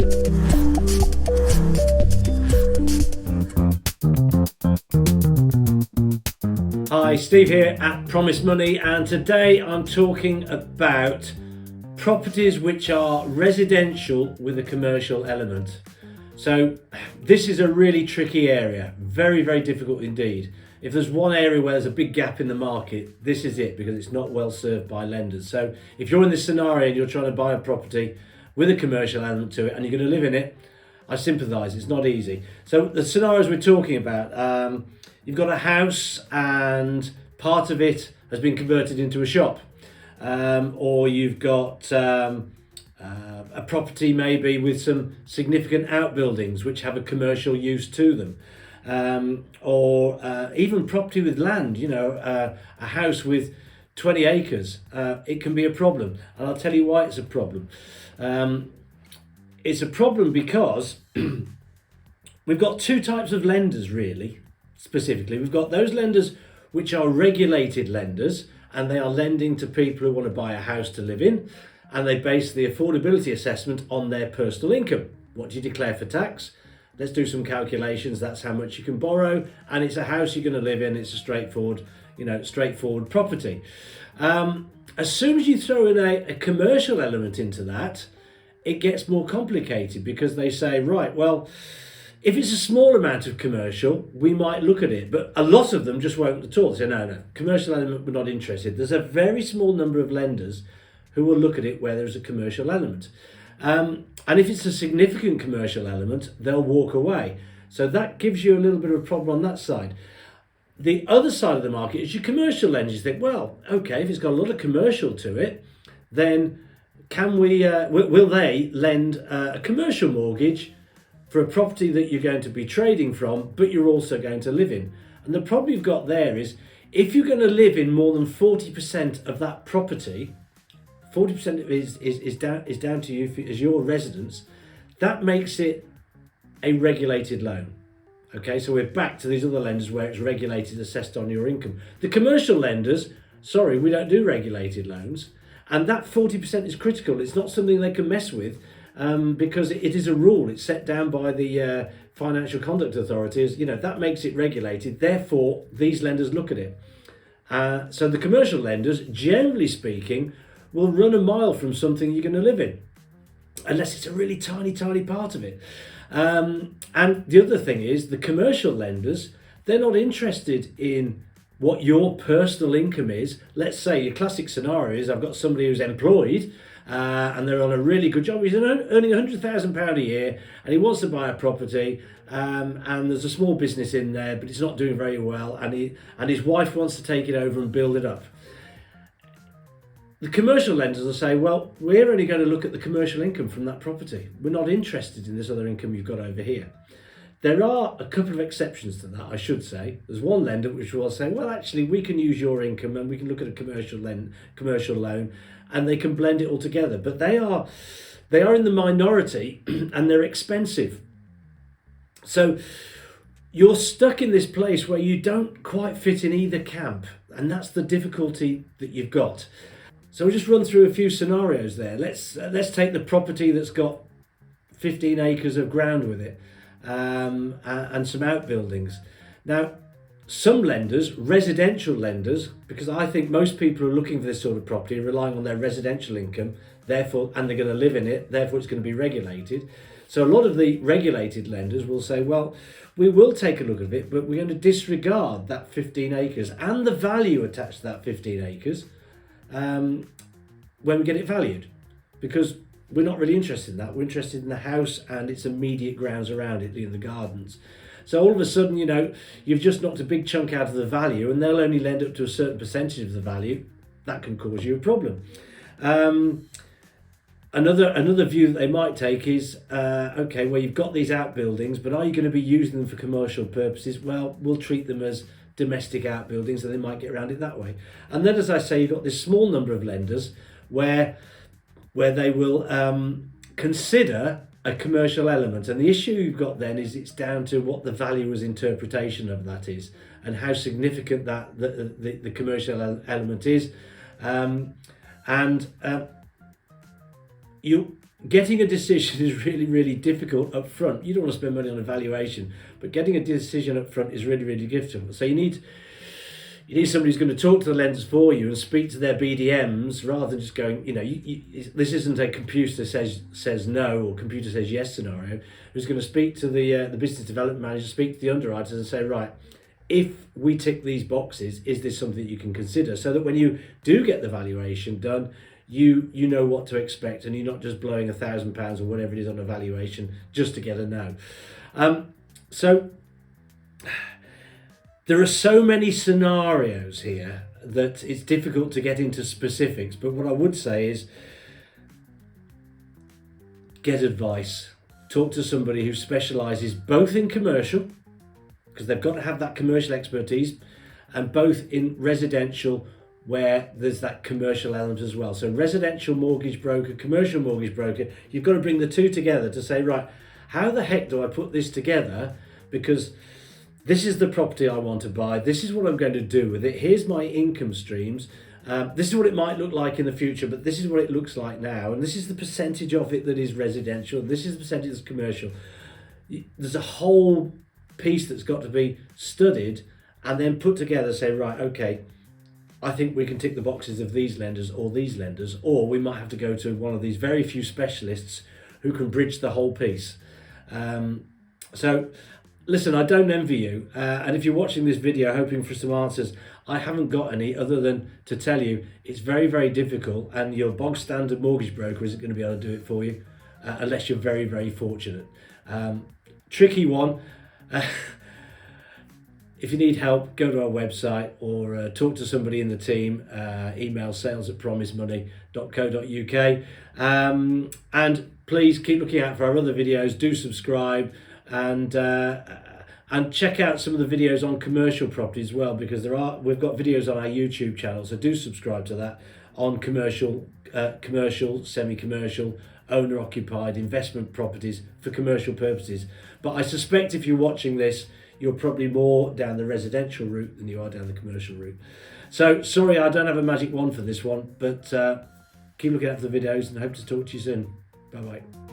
Hi, Steve here at Promise Money, and today I'm talking about properties which are residential with a commercial element. So this is a really tricky area, very, very difficult indeed. If there's one area where there's a big gap in the market, this is it, because it's not well served by lenders. So if you're in this scenario and you're trying to buy a property with a commercial element to it and you're going to live in it, I sympathise, it's not easy. So the scenarios we're talking about, you've got a house and part of it has been converted into a shop, or you've got a property maybe with some significant outbuildings which have a commercial use to them, or even property with land, a house with 20 acres. It can be a problem, and I'll tell you why it's a problem. It's a problem because we've got two types of lenders really. Specifically, we've got those lenders which are regulated lenders, and they are lending to people who want to buy a house to live in, and they base the affordability assessment on their personal income. What do you declare for tax? Let's do some calculations. That's how much you can borrow, and it's a house you're going to live in. It's a straightforward property. As soon as you throw in a commercial element into that, it gets more complicated, because they say, right, well, if it's a small amount of commercial, we might look at it, but a lot of them just won't at all. They say, no, commercial element, we're not interested. There's a very small number of lenders who will look at it where there's a commercial element. And if it's a significant commercial element, they'll walk away. So that gives you a little bit of a problem on that side. The other side of the market is your commercial lenders. You think, well, okay, if it's got a lot of commercial to it, then will they lend a commercial mortgage for a property that you're going to be trading from, but you're also going to live in? And the problem you've got there is, if you're going to live in more than 40% of that property, 40% of it is down to you as your residence, that makes it a regulated loan. Okay, so we're back to these other lenders where it's regulated, assessed on your income. The commercial lenders, sorry, we don't do regulated loans, and that 40% is critical. It's not something they can mess with. Because it is a rule. It's set down by the financial conduct authorities. That makes it regulated. Therefore, these lenders look at it. So the commercial lenders, generally speaking, will run a mile from something you're going to live in, unless it's a really tiny part of it. And the other thing is, the commercial lenders, they're not interested in what your personal income is. Let's say your classic scenario is, I've got somebody who's employed, and they're on a really good job. He's earning £100,000 a year, and he wants to buy a property, and there's a small business in there, but it's not doing very well, and his wife wants to take it over and build it up. The commercial lenders will say, well, we're only going to look at the commercial income from that property. We're not interested in this other income you've got over here. There are a couple of exceptions to that, I should say. There's one lender which will say, well, actually, we can use your income and we can look at a commercial loan, and they can blend it all together. But they are in the minority, and they're expensive. So you're stuck in this place where you don't quite fit in either camp, and that's the difficulty that you've got. So we'll just run through a few scenarios there. Let's take the property that's got 15 acres of ground with it, and some outbuildings. Now, some lenders, residential lenders, because I think most people are looking for this sort of property, relying on their residential income, therefore, and they're going to live in it, therefore it's going to be regulated. So a lot of the regulated lenders will say, well, we will take a look at it, but we're going to disregard that 15 acres and the value attached to that 15 acres when we get it valued, because we're not really interested in that. We're interested in the house and its immediate grounds around it, the gardens. So all of a sudden, you've just knocked a big chunk out of the value, and they'll only lend up to a certain percentage of the value. That can cause you a problem. Another view that they might take is, okay, well, you've got these outbuildings, but are you going to be using them for commercial purposes? Well, we'll treat them as domestic outbuildings, and they might get around it that way. And then, as I say, you've got this small number of lenders where they will consider a commercial element. And the issue you've got then is it's down to what the valuer's interpretation of that is, and how significant that the commercial element is. you getting a decision is really, really difficult up front. You don't want to spend money on a valuation, but getting a decision up front is really, really difficult. So you need somebody who's going to talk to the lenders for you and speak to their BDMs rather than just going, this isn't a computer says no or computer says yes scenario. Who's going to speak to the business development manager, speak to the underwriters and say, right, if we tick these boxes, is this something that you can consider? So that when you do get the valuation done, you know what to expect and you're not just blowing £1,000 or whatever it is on a valuation just to get a no. So there are so many scenarios here that it's difficult to get into specifics, but what I would say is get advice. Talk to somebody who specialises both in commercial, because they've got to have that commercial expertise, and both in residential where there's that commercial element as well. So residential mortgage broker, commercial mortgage broker, you've got to bring the two together to say, right, how the heck do I put this together? Because this is the property I want to buy. This is what I'm going to do with it. Here's my income streams. This is what it might look like in the future, but this is what it looks like now. And this is the percentage of it that is residential. This is the percentage that's commercial. There's a whole piece that's got to be studied and then put together, say, right, okay, I think we can tick the boxes of these lenders, or we might have to go to one of these very few specialists who can bridge the whole piece. So listen, I don't envy you. And if you're watching this video hoping for some answers, I haven't got any other than to tell you it's very, very difficult, and your bog standard mortgage broker isn't going to be able to do it for you unless you're very, very fortunate. Tricky one. If you need help, go to our website or talk to somebody in the team. Email sales@promisemoney.co.uk. And please keep looking out for our other videos. Do subscribe and check out some of the videos on commercial property as well, because we've got videos on our YouTube channel. So do subscribe to that on commercial, semi-commercial, owner-occupied investment properties for commercial purposes. But I suspect if you're watching this, you're probably more down the residential route than you are down the commercial route. So sorry, I don't have a magic wand for this one, but keep looking out for the videos and hope to talk to you soon. Bye bye.